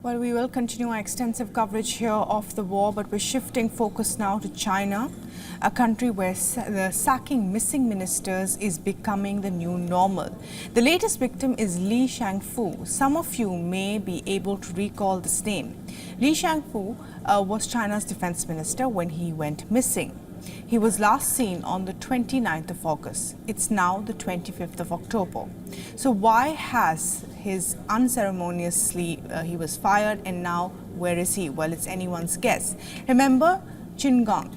Well, we will continue our extensive coverage here of the war, but we're shifting focus now to China, a country where the sacking missing ministers is becoming the new normal. The latest victim is Li Shangfu. Some of you may be able to recall this name. Li Shangfu was China's defense minister when he went missing. He was last seen on the 29th of August. It's now the 25th of October. So why has his unceremoniously he was fired, and now where is he? Well, it's anyone's guess. Remember Qin Gang?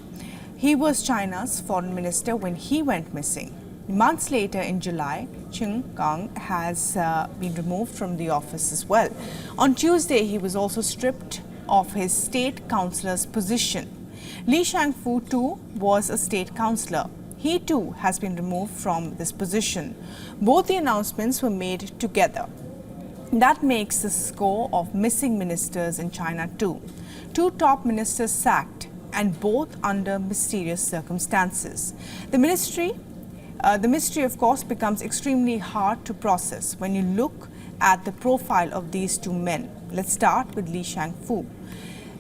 He was China's foreign minister when he went missing. Months later in July, Qin Gang has been removed from the office as well. On Tuesday, he was also stripped of his state councillor's position. Li Shangfu too was a state councillor. He too has been removed from this position. Both the announcements were made together. That makes the score of missing ministers in China too. Two top ministers sacked, and both under mysterious circumstances. The mystery, of course, becomes extremely hard to process when you look at the profile of these two men. Let's start with Li Shangfu.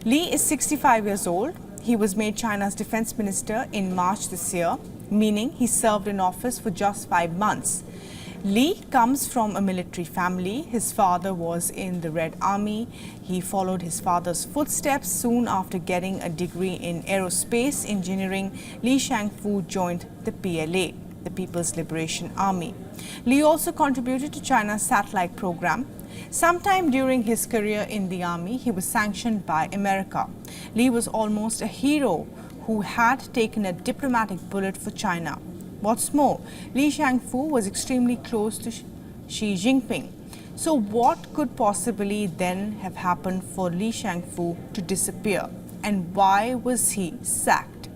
Li is 65 years old. He was made China's defense minister in March this year, meaning he served in office for just 5 months. Li comes from a military family. His father was in the Red Army. He followed his father's footsteps. Soon after getting a degree in aerospace engineering, Li Shangfu joined the PLA, the People's Liberation Army. Li also contributed to China's satellite program. Sometime during his career in the army, he was sanctioned by America. Li was almost a hero who had taken a diplomatic bullet for China. What's more, Li Shangfu was extremely close to Xi Jinping. So what could possibly then have happened for Li Shangfu to disappear? And why was he sacked?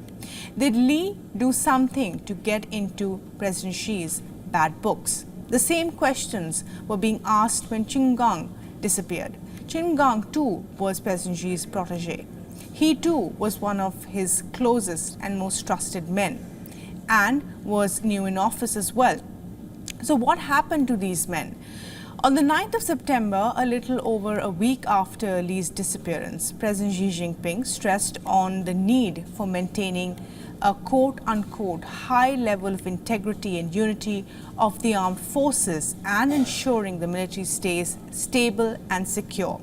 Did Li do something to get into President Xi's bad books? The same questions were being asked when Qin Gang disappeared. Qin Gang too was President Xi's protege. He too was one of his closest and most trusted men, and was new in office as well. So what happened to these men? On the 9th of September, a little over a week after Li's disappearance, President Xi Jinping stressed on the need for maintaining a quote-unquote high level of integrity and unity of the armed forces and ensuring the military stays stable and secure.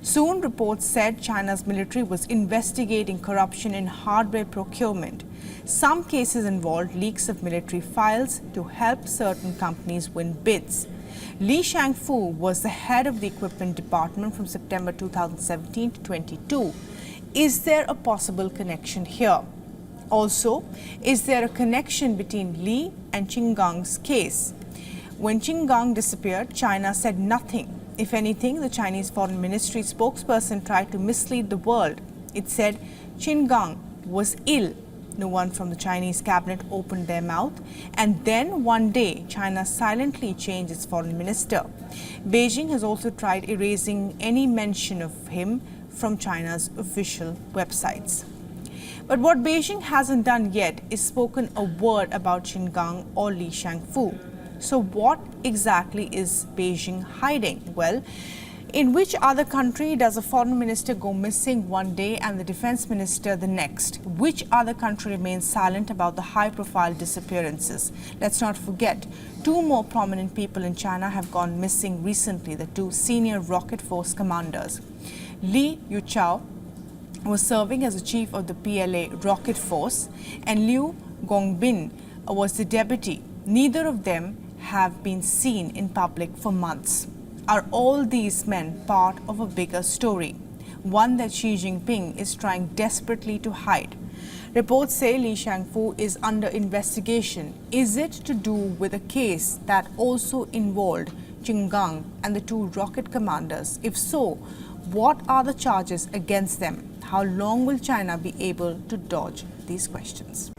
Soon, reports said China's military was investigating corruption in hardware procurement. Some cases involved leaks of military files to help certain companies win bids. Li Shangfu was the head of the equipment department from September 2017 to 22. Is there a possible connection here? Also, is there a connection between Li and Qin Gang's case? When Qin Gang disappeared, China said nothing. If anything, the Chinese Foreign Ministry spokesperson tried to mislead the world. It said Qin Gang was ill. No one from the Chinese cabinet opened their mouth. And then one day, China silently changed its foreign minister. Beijing has also tried erasing any mention of him from China's official websites. But what Beijing hasn't done yet is spoken a word about Qin Gang or Li Shangfu. So what exactly is Beijing hiding? Well, in which other country does a foreign minister go missing one day and the defense minister the next? Which other country remains silent about the high-profile disappearances? Let's not forget, two more prominent people in China have gone missing recently, the two senior rocket force commanders. Li Yuchao was serving as the chief of the PLA rocket force, and Liu Gongbin was the deputy. Neither of them have been seen in public for months. Are all these men part of a bigger story, one that Xi Jinping is trying desperately to hide? Reports say Li Shangfu is under investigation. Is it to do with a case that also involved Qin Gang and the two rocket commanders? If so, what are the charges against them? How long will China be able to dodge these questions?